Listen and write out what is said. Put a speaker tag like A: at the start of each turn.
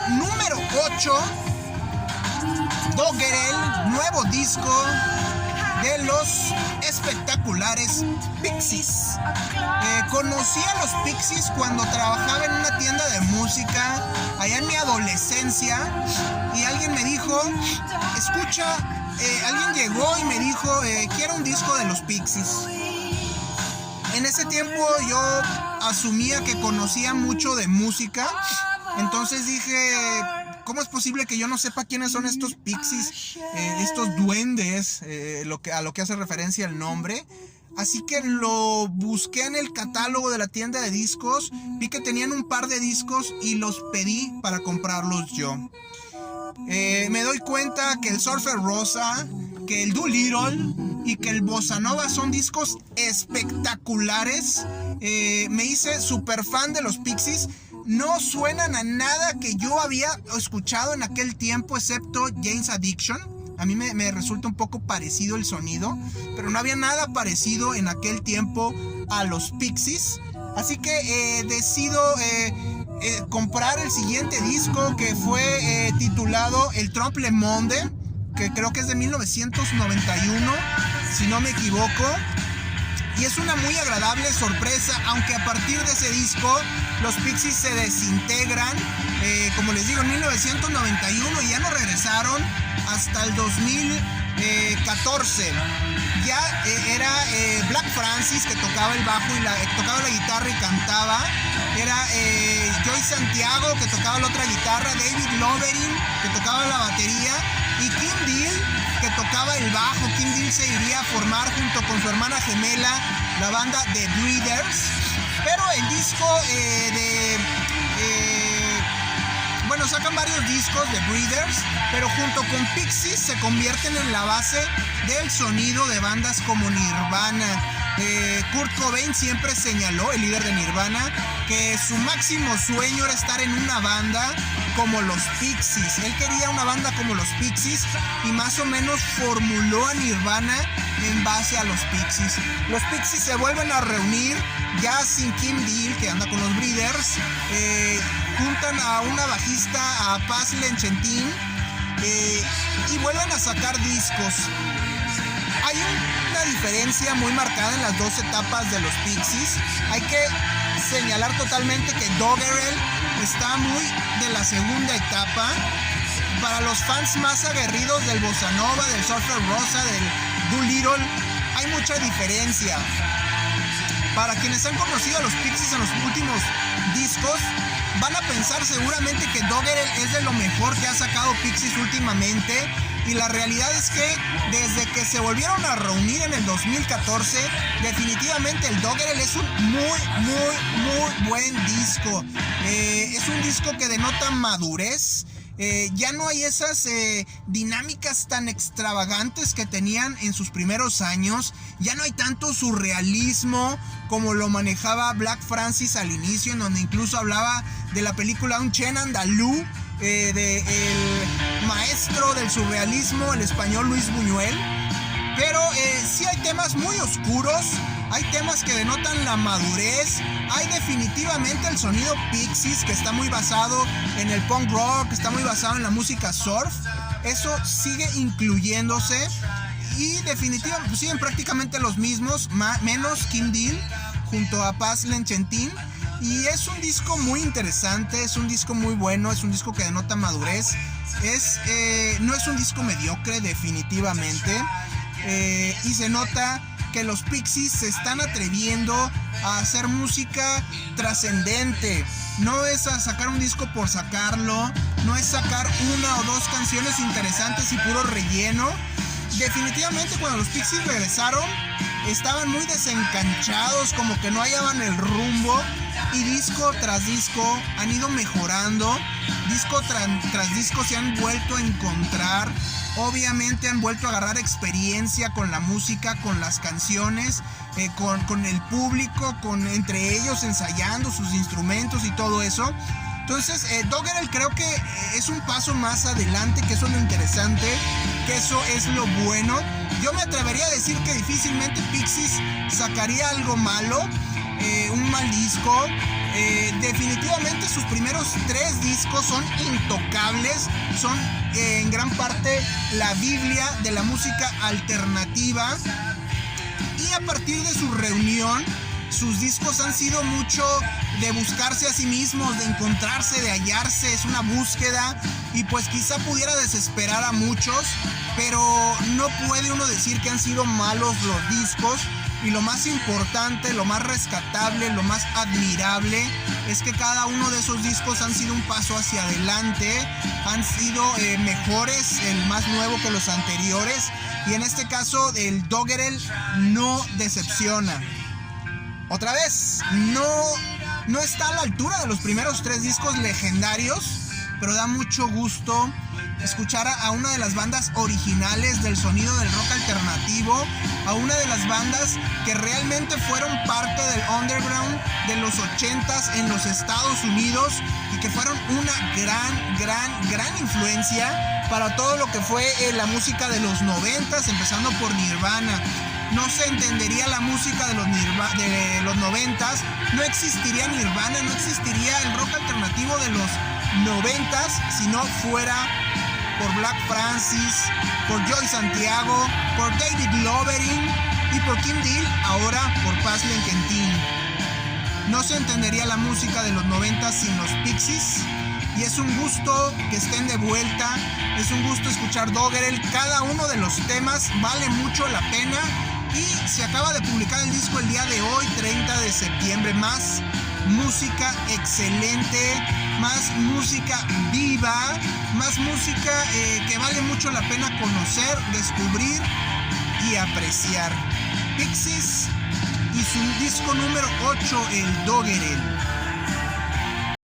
A: número 8, Doggerel, nuevo disco de los espectaculares Pixies. Conocí a los Pixies cuando trabajaba en una tienda de música allá en mi adolescencia, y alguien me dijo, escucha, alguien llegó y me dijo, quiero un disco de los Pixies. En ese tiempo yo asumía que conocía mucho de música, entonces dije, ¿cómo es posible que yo no sepa quiénes son estos Pixies, estos duendes, a lo que hace referencia el nombre? Así que lo busqué en el catálogo de la tienda de discos, vi que tenían un par de discos y los pedí para comprarlos yo. Me doy cuenta que el Surfer Rosa, que el Doolittle y que el Bossa Nova son discos espectaculares. Me hice súper fan de los Pixies. No suenan a nada que yo había escuchado en aquel tiempo, excepto Jane's Addiction. A mí me resulta un poco parecido el sonido, pero no había nada parecido en aquel tiempo a los Pixies. Así que decido comprar el siguiente disco, que fue titulado El Trompe le Monde, que creo que es de 1991, si no me equivoco. Y es una muy agradable sorpresa, aunque a partir de ese disco los Pixies se desintegran, como les digo, en 1991, y ya no regresaron hasta el 2014. Ya era Black Francis, que tocaba el bajo y tocaba la guitarra y cantaba. Era Joey Santiago, que tocaba la otra guitarra. David Loverin, que tocaba la batería. Y Kim Deal, que tocaba el bajo. Kim Deal se iría a formar junto con su hermana gemela la banda The Breeders. Pero el disco bueno, sacan varios discos de Breeders, pero junto con Pixies se convierten en la base del sonido de bandas como Nirvana. Kurt Cobain siempre señaló, el líder de Nirvana, que su máximo sueño era estar en una banda como los Pixies. Él quería una banda como los Pixies y más o menos formuló a Nirvana en base a los Pixies. Los Pixies se vuelven a reunir ya sin Kim Deal, que anda con los Breeders. Juntan a una bajista, a Paz Lenchentin, y vuelven a sacar discos. Hay una diferencia muy marcada en las dos etapas de los Pixies. Hay que señalar totalmente que Doggerel está muy de la segunda etapa. Para los fans más aguerridos del Bossa Nova, del Surfer Rosa, del Doolittle, hay mucha diferencia. Para quienes han conocido a los Pixies en los últimos discos, van a pensar seguramente que Doggerel es de lo mejor que ha sacado Pixies últimamente, y la realidad es que desde que se volvieron a reunir en el 2014, definitivamente el Doggerel es un muy buen disco. Es un disco que denota madurez. Ya no hay esas dinámicas tan extravagantes que tenían en sus primeros años. Ya no hay tanto surrealismo como lo manejaba Black Francis al inicio, en donde incluso hablaba de la película Un Chien Andalou, de el maestro del surrealismo, el español Luis Buñuel. Pero sí hay temas muy oscuros, hay temas que denotan la madurez. Hay definitivamente el sonido Pixies, que está muy basado en el punk rock, está muy basado en la música surf. Eso sigue incluyéndose, y definitivamente pues siguen prácticamente los mismos, menos Kim Deal junto a Paz Lenchentin. Y es un disco muy interesante, es un disco muy bueno, es un disco que denota madurez. No es un disco mediocre, definitivamente. Y se nota que los Pixies se están atreviendo a hacer música trascendente. No es a sacar un disco por sacarlo, no es sacar una o dos canciones interesantes y puro relleno. Definitivamente cuando los Pixies regresaron estaban muy desencanchados, como que no hallaban el rumbo, y disco tras disco han ido mejorando. Disco tras disco se han vuelto a encontrar. Obviamente han vuelto a agarrar experiencia con la música, con las canciones, con el público, entre ellos ensayando sus instrumentos y todo eso. Entonces, Doggerel creo que es un paso más adelante, que eso es lo interesante, que eso es lo bueno. Yo me atrevería a decir que difícilmente Pixies sacaría algo malo, un mal disco. Definitivamente sus primeros 3 discos son intocables, son en gran parte la Biblia de la música alternativa, y a partir de su reunión sus discos han sido mucho de buscarse a sí mismos, de encontrarse, de hallarse. Es una búsqueda y pues quizá pudiera desesperar a muchos, pero no puede uno decir que han sido malos los discos. Y lo más importante, lo más rescatable, lo más admirable es que cada uno de esos discos han sido un paso hacia adelante, han sido mejores, el más nuevo que los anteriores, y en este caso el Doggerel no decepciona. Otra vez, no está a la altura de los primeros 3 discos legendarios, pero da mucho gusto escuchar a una de las bandas originales del sonido del rock alternativo, a una de las bandas que realmente fueron parte del underground de los 80s en los Estados Unidos y que fueron una gran influencia para todo lo que fue la música de los 90s, empezando por Nirvana. No se entendería la música de los 90s, no existiría Nirvana, no existiría el rock alternativo de los 90s si no fuera por Black Francis, por Joey Santiago, por David Lovering y por Kim Deal, ahora por Paz Lenkentin. No se entendería la música de los 90 sin los Pixies, y es un gusto que estén de vuelta, es un gusto escuchar Doggerel. Cada uno de los temas vale mucho la pena, y se acaba de publicar el disco el día de hoy, 30 de septiembre. Más música excelente, más música viva, más música que vale mucho la pena conocer, descubrir y apreciar. Pixies y su disco número 8, el Doggerel.